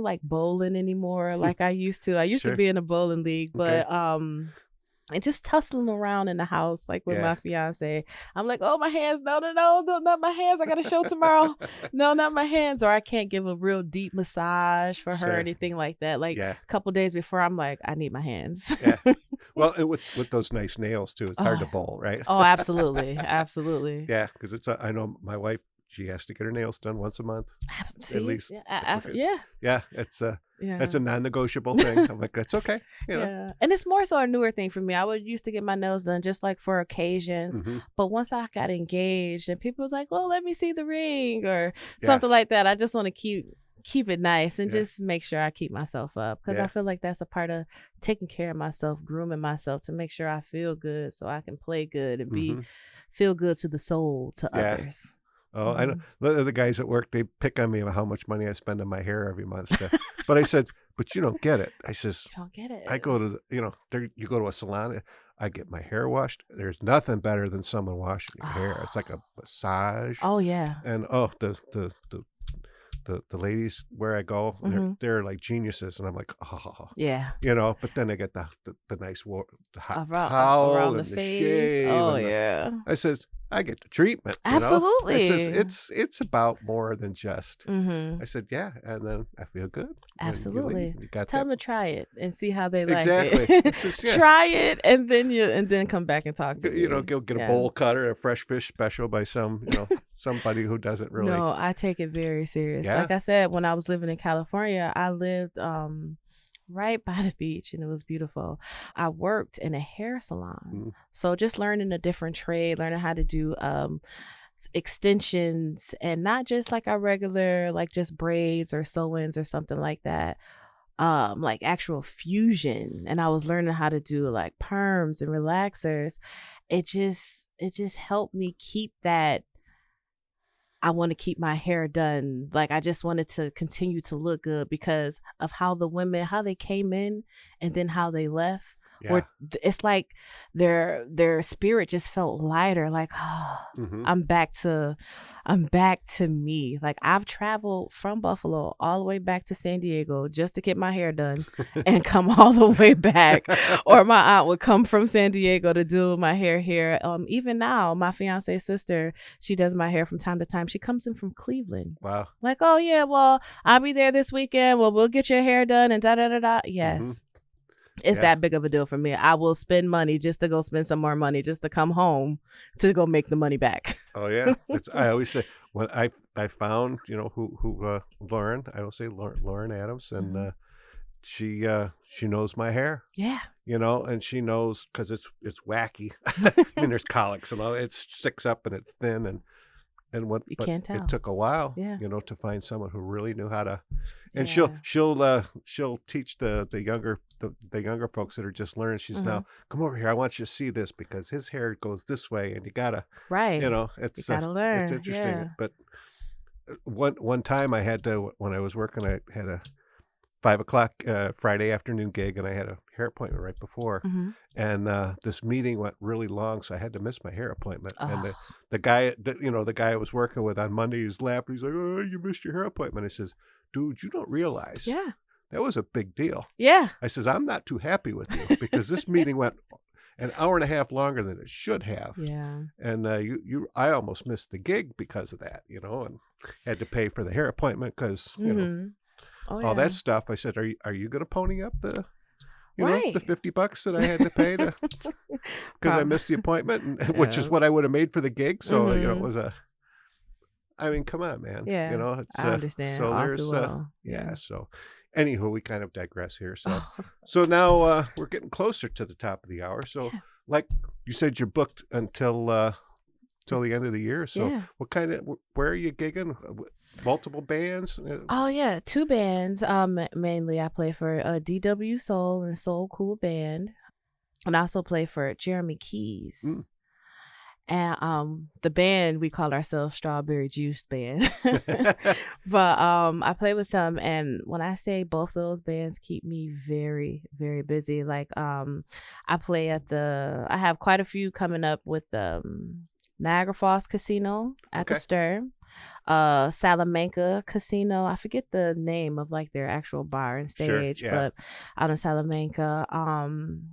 like bowling anymore like I used to. I used to be in a bowling league, but and just tussling around in the house like with my fiance. I'm like, oh, my hands, no, not my hands. I got a show tomorrow. No, not my hands. Or I can't give a real deep massage for her or anything like that. Like a couple days before, I'm like, I need my hands. Well, with those nice nails too, it's hard to bowl, right? Oh, absolutely. Absolutely. Yeah, because I know my wife, she has to get her nails done once a month. See? At least. Yeah. It's that's a non-negotiable thing. I'm like, that's okay. Yeah. And it's more so a newer thing for me. I used to get my nails done just like for occasions. But once I got engaged and people were like, well, let me see the ring or something like that, I just want to keep it nice and just make sure I keep myself up, because I feel like that's a part of taking care of myself, grooming myself to make sure I feel good so I can play good and feel good to the soul, to others. Oh, I know. The other guys at work, they pick on me about how much money I spend on my hair every month. But I said, but you don't get it. I says, you don't get it. I go to, you go to a salon, I get my hair washed. There's nothing better than someone washing your hair. It's like a massage. Oh, yeah. And the ladies where I go, they're like geniuses, and I'm like, oh, yeah, But then they get the nice the hot towel around and the face. shave. Oh, yeah. I says, I get the treatment. Absolutely. It's about more than just. I said, yeah, and then I feel good. Absolutely. You got Tell them to try it and see how they like exactly. it. Try it and then come back and talk to me. Go get a bowl cutter, a fresh fish special by somebody who doesn't really. No, I take it very serious. Yeah. Like I said, when I was living in California, I lived right by the beach and it was beautiful. I worked in a hair salon. So just learning a different trade, learning how to do extensions and not just like our regular, like just braids or sew-ins or something like that. Like actual fusion. And I was learning how to do like perms and relaxers. It just helped me keep that. I want to keep my hair done. Like I just wanted to continue to look good because of how the women, how they came in and then how they left. Yeah. Or it's like their spirit just felt lighter. Like, oh, I'm back to me. Like I've traveled from Buffalo all the way back to San Diego just to get my hair done and come all the way back. Or my aunt would come from San Diego to do my hair here. Even now, my fiance's sister, she does my hair from time to time. She comes in from Cleveland. Wow. Like, oh yeah, well, I'll be there this weekend. Well, we'll get your hair done and da da da da. Yes. It's that big of a deal for me. I will spend money just to go spend some more money just to come home to go make the money back. Oh yeah, I always say when I found who Lauren. I will say Lauren Adams, and she knows my hair. Yeah, and she knows because it's wacky. I mean, there's colics and all. It sticks up and it's thin and what. You can't tell. It took a while. Yeah. To find someone who really knew how to. And she'll teach the younger folks that are just learning. She's now, come over here. I want you to see this because his hair goes this way, and you gotta it's you gotta learn. It's interesting. Yeah. But one time I had to when I was working, I had a 5:00 Friday afternoon gig, and I had a hair appointment right before, and this meeting went really long, so I had to miss my hair appointment. And the guy the guy I was working with on Monday, he's laughing. He's like, "Oh, you missed your hair appointment." I says, "Dude, you don't realize that was a big deal." Yeah. I says, "I'm not too happy with you because this meeting went an hour and a half longer than it should have." Yeah. And I almost missed the gig because of that, and had to pay for the hair appointment because all that stuff. I said, "Are you going to pony up the the $50 that I had to pay to because I missed the appointment, which is what I would have made for the gig." So it was a. I mean, come on, man. Yeah, it's, I understand. So there's, So, anywho, we kind of digress here. So now we're getting closer to the top of the hour. So, like you said, you're booked until the end of the year. So, where are you gigging? Multiple bands? Oh yeah, 2 bands. Mainly I play for DW Soul and Soul Cool Band, and I also play for Jeremy Keys. And the band, we call ourselves Strawberry Juice Band. But I play with them, and when I say both of those bands keep me very, very busy. Like I play at I have quite a few coming up with the Niagara Falls Casino at the Stir, Salamanca Casino. I forget the name of like their actual bar and stage, but out in Salamanca,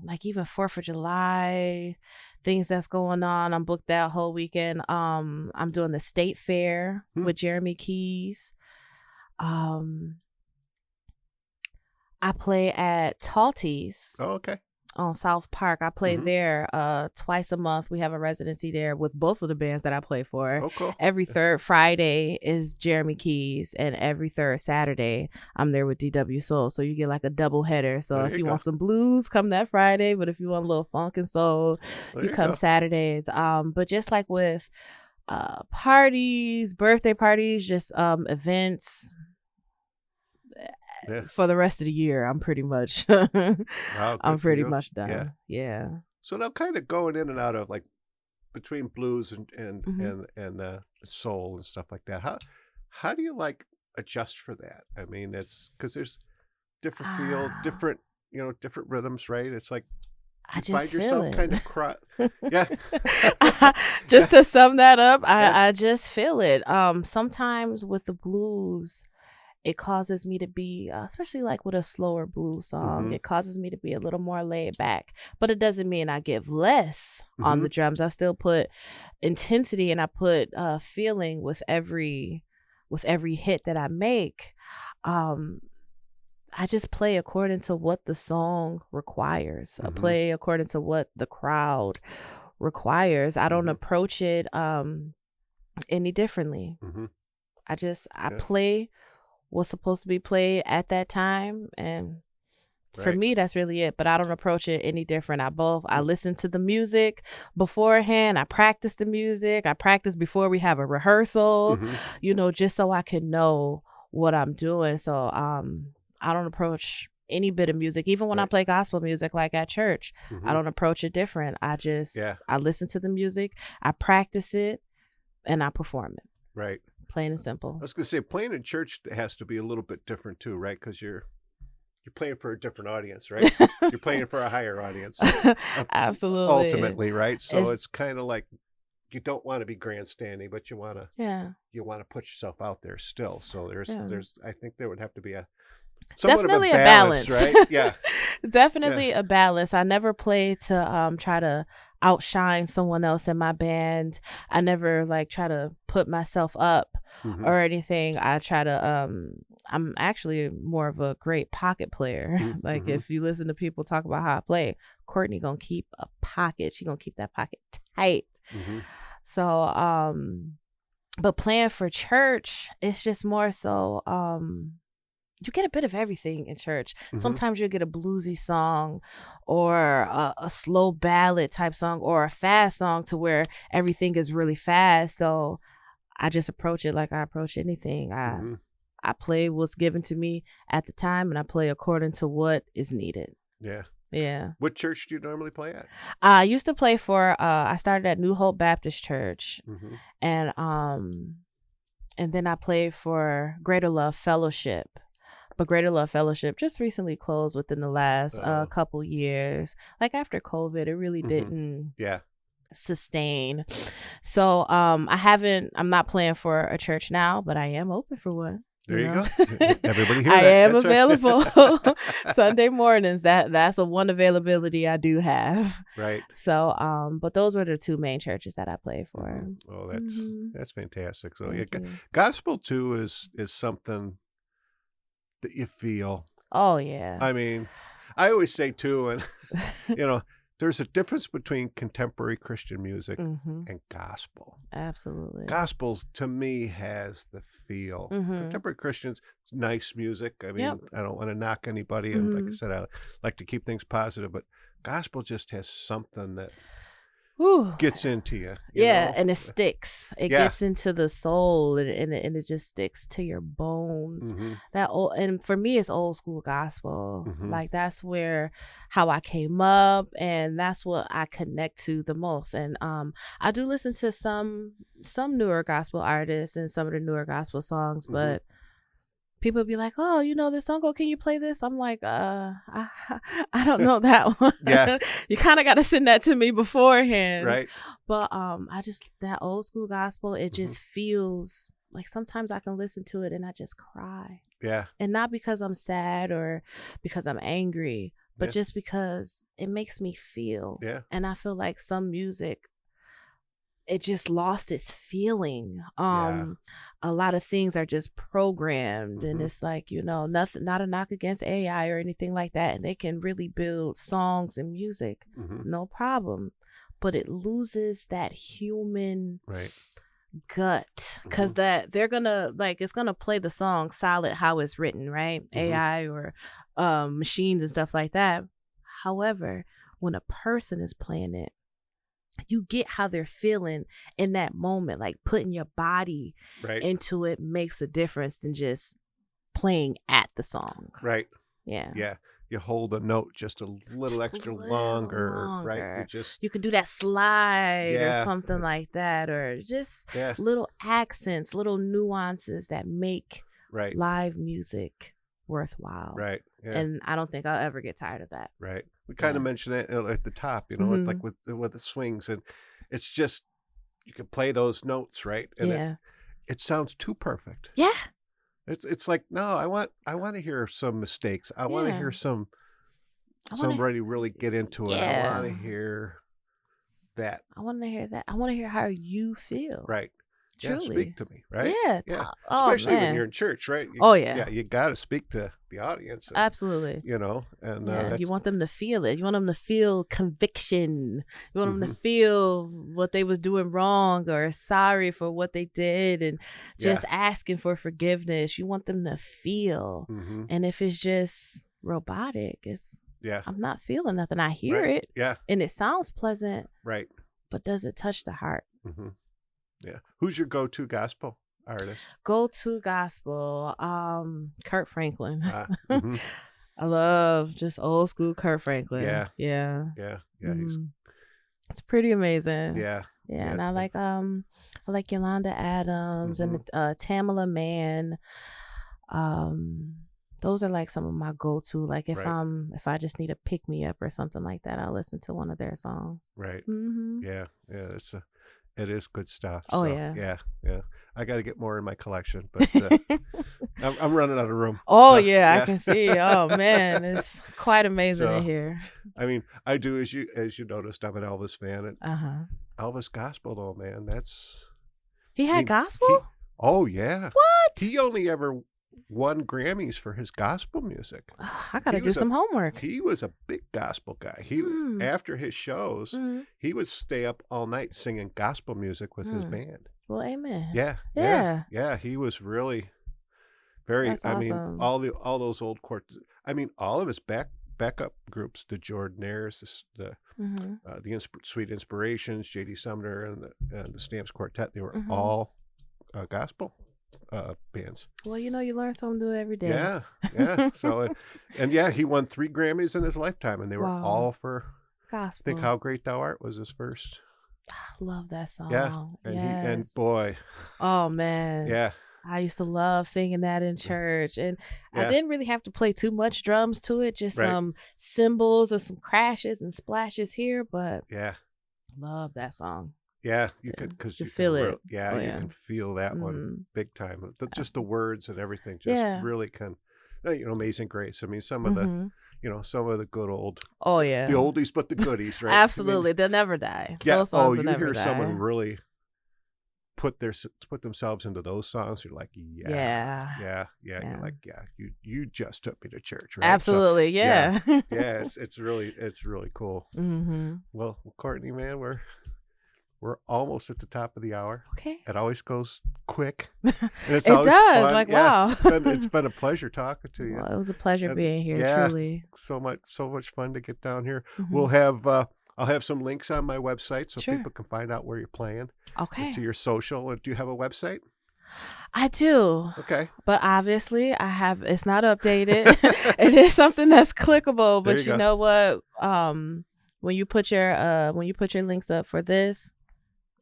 like even 4th of July. Things that's going on. I'm booked that whole weekend. I'm doing the State Fair with Jeremy Keys. I play at Talties. Oh, okay. On South Park. I play there twice a month. We have a residency there with both of the bands that I play for. Oh, cool. Every third Friday is Jeremy Keys, and every third Saturday I'm there with DW Soul. So you get like a double header. So if you want some blues, come that Friday. But if you want a little funk and soul, you come Saturdays. But just like with parties, birthday parties, just events. For the rest of the year, I'm pretty much I'm pretty much done. Yeah. So now kind of going in and out of like between blues and soul and stuff like that. How do you like adjust for that? I mean, it's because there's different feel, different rhythms, right? It's like I just find feel yourself it. kind of Just to sum that up, I just feel it. Sometimes with the blues, it causes me to be, especially like with a slower blues song, it causes me to be a little more laid back. But it doesn't mean I give less on the drums. I still put intensity and I put feeling with every hit that I make. I just play according to what the song requires. I play according to what the crowd requires. I don't approach it any differently. I play what's supposed to be played at that time, and for me that's really it. But I don't approach it any different. I listen to the music beforehand. I practice the music. I practice before we have a rehearsal, just so I can know what I'm doing. So I don't approach any bit of music, even when I play gospel music, like at church. I don't approach it different. I just I listen to the music, I practice it, and I perform it. Right. Plain and simple. I was going to say, playing in church has to be a little bit different too, right? Because you're playing for a different audience, right? You're playing for a higher audience. Absolutely. Ultimately, right? So it's kind of like, you don't want to be grandstanding, but you want to put yourself out there still. So there's I think there would have to be a definitely a balance, right? Yeah. Definitely a balance. I never play to try to outshine someone else in my band. I never like try to put myself up or anything. I try to I'm actually more of a great pocket player. Like if you listen to people talk about how I play, Courtney gonna keep a pocket. She gonna keep that pocket tight. So but playing for church, it's just more so you get a bit of everything in church. Sometimes you'll get a bluesy song or a slow ballad type song or a fast song to where everything is really fast. So I just approach it like I approach anything. I play what's given to me at the time, and I play according to what is needed. Yeah. Yeah. What church do you normally play at? I used to play for I started at New Hope Baptist Church, and then I played for Greater Love Fellowship. But Greater Love Fellowship just recently closed within the last couple years. Like after COVID, it really didn't sustain. So I'm not playing for a church now, but I am open for one. There you go. Everybody hear I that. am That's available right. Sunday mornings. That's a one availability I do have. Right. So but those were the two main churches that I played for. Oh, that's fantastic. So gospel too is something that you feel. Oh yeah. I mean, I always say too, and there's a difference between contemporary Christian music and gospel. Absolutely. Gospels to me has the feel. Contemporary Christians, nice music. I mean, I don't want to knock anybody, and like I said, I like to keep things positive, but gospel just has something that gets into you. You know? And it sticks. It gets into the soul, and it just sticks to your bones. And for me, it's old school gospel. Like that's how I came up, and that's what I connect to the most. And I do listen to some newer gospel artists and some of the newer gospel songs, but people be like, "Oh, you know this song? Oh, can you play this?" I'm like, I don't know that one. Yeah. You kind of got to send that to me beforehand. Right. But that old school gospel, it just feels like sometimes I can listen to it and I just cry. Yeah. And not because I'm sad or because I'm angry, but just because it makes me feel. Yeah. And I feel like some music, it just lost its feeling. A lot of things are just programmed, and it's like, nothing, not a knock against AI or anything like that, and they can really build songs and music, no problem, but it loses that human gut, because that they're gonna it's gonna play the song solid how it's written, right? AI or machines and stuff like that. However, when a person is playing it, you get how they're feeling in that moment. Like putting your body into it makes a difference than just playing at the song. Right. Yeah. Yeah. You hold a note just a little extra longer, right? You can do that slide or something like that, or just little accents, little nuances that make live music worthwhile. Right. Yeah. And I don't think I'll ever get tired of that. Right. We kind of mentioned it at the top, like with the swings, and it's just, you can play those notes, right? And it sounds too perfect. Yeah. It's like, no, I want to hear some mistakes. I want to Yeah. hear I wanna- somebody really get into it. I Yeah. want to hear that. I want to hear that. I want to hear how you feel. Right. Yeah, Truly. speak to me, right? Yeah. Yeah. Oh, Especially when man. you're in church, right? Oh, yeah. Yeah, you got to speak to the audience. And, Absolutely. you know, and Yeah, that's, you want them to feel it. You want them to feel conviction. You want them to Mhm. feel what they was doing wrong or sorry for what they did and just asking for forgiveness. You want them to feel. Mhm. And if it's just robotic, yeah, I'm not feeling nothing. I hear Right. it yeah, and it sounds pleasant, right. but does it touch the heart? hmm Yeah. Who's your go-to gospel artist? Go-to gospel, Kurt Franklin. Mhm. I love just old school Kurt Franklin. Yeah. Yeah. Yeah. He's, It's pretty amazing. yeah. Yeah, and I like Yolanda Adams and Tamala Mann. Those are like some of my go-to. Like if Right. if I just need a pick me up or something like that, I'll listen to one of their songs. Right. Mm-hmm. Yeah. Yeah. It is good stuff. Oh, so, yeah. Yeah. I got to get more in my collection, but I'm running out of room. Oh So, yeah, I can see. Oh man, it's quite amazing So, in here. I mean, I do, as you noticed, I'm an Elvis fan, and Uh-huh. Elvis gospel though, man, He had gospel? oh yeah. What? He only ever won Grammys for his gospel music. I gotta He do was some homework. He was a big gospel guy. After his shows, he would stay up all night singing gospel music with his band. Well, amen. Yeah. He was really very. That's I mean, awesome. all those old quartets. I mean, all of his backup groups, the Jordanaires, the Sweet Inspirations, J.D. Sumner, and the Stamps Quartet. They were all gospel bands. Well, you learn something new every day. Yeah. So, and yeah, he won 3 Grammys in his lifetime, and they were all for gospel. Think How Great Thou Art was his first. I love that song. Yeah, and boy, oh man, yeah, I used to love singing that in church, and I didn't really have to play too much drums to it, just some cymbals and some crashes and splashes here, but love that song. Yeah, you could, because you feel can it. you can feel that one big time. Just the words and everything just really can, Amazing Grace. I mean, some of the, some of the good old, the oldies but the goodies, right? Absolutely, they'll never die. Yeah. Those songs will you never hear die. someone really put themselves into those songs. You're like, yeah. You're like, you just took me to church, right? Absolutely, so, yeah. It's really cool. Well, Courtney, man, we're almost at the top of the hour. Okay. It always goes quick. And it's it always does. fun. Like, wow. It's been a pleasure talking to you. Well, it was a pleasure being here, truly. So much fun to get down here. We'll have I'll have some links on my website so people can find out where you're playing. Okay. To your social. Do you have a website? I do. Okay. But obviously it's not updated. It is something that's clickable, but you know what? When you put your links up for this,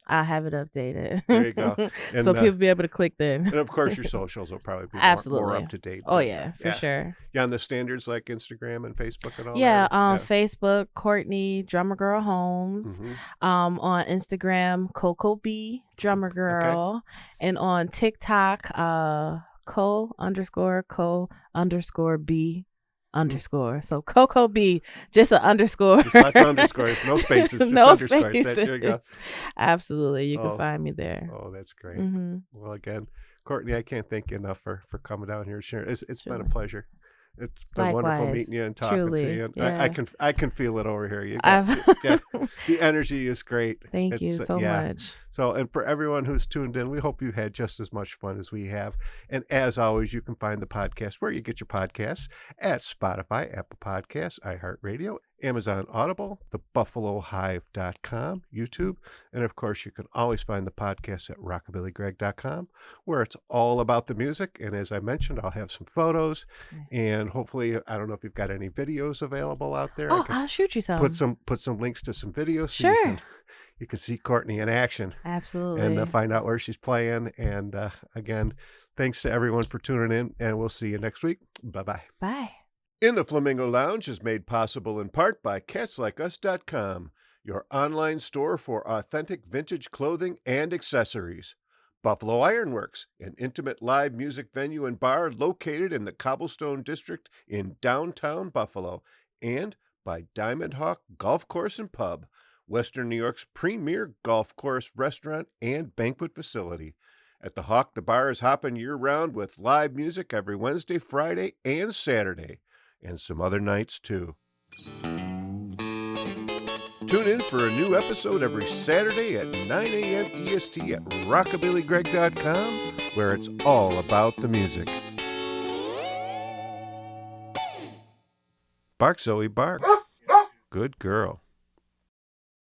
I'll have it updated. There you go. And, so people be able to click then. And of course your socials will probably be more up to date. Oh yeah, for sure. Yeah, and the standards like Instagram and Facebook and all that. Yeah, Facebook, Courtney DrummerGurl Holmes. On Instagram, CoCo B DrummerGurl. Okay. And on TikTok, co_B_. So CoCo B, just an underscore. Just lots of underscores, no spaces, just no underscores. Spaces. There you go. Absolutely, you can find me there. Oh, that's great. Well, again, Courtney, I can't thank you enough for coming down here and sharing. It's been a pleasure. It's been wonderful meeting you and talking to you. And I can feel it over here. The energy is great. Thank you so much. So, and for everyone who's tuned in, we hope you had just as much fun as we have. And as always, you can find the podcast where you get your podcasts at Spotify, Apple Podcasts, iHeartRadio, Amazon Audible, thebuffalohive.com, YouTube, and of course, you can always find the podcast at rockabillygreg.com, where it's all about the music. And as I mentioned, I'll have some photos, and hopefully, I don't know if you've got any videos available out there. I'll shoot you some. Put some links to some videos. So sure. You can see Courtney in action. Absolutely. And find out where she's playing. And again, thanks to everyone for tuning in, and we'll see you next week. Bye-bye. Bye. In the Flamingo Lounge is made possible in part by CatsLikeUs.com, your online store for authentic vintage clothing and accessories. Buffalo Ironworks, an intimate live music venue and bar located in the Cobblestone District in downtown Buffalo, and by Diamond Hawk Golf Course and Pub, Western New York's premier golf course, restaurant, and banquet facility. At the Hawk, the bar is hopping year-round with live music every Wednesday, Friday, and Saturday, and some other nights, too. Tune in for a new episode every Saturday at 9 a.m. EST at rockabillygreg.com, where it's all about the music. Bark, Zoe, bark. Good girl.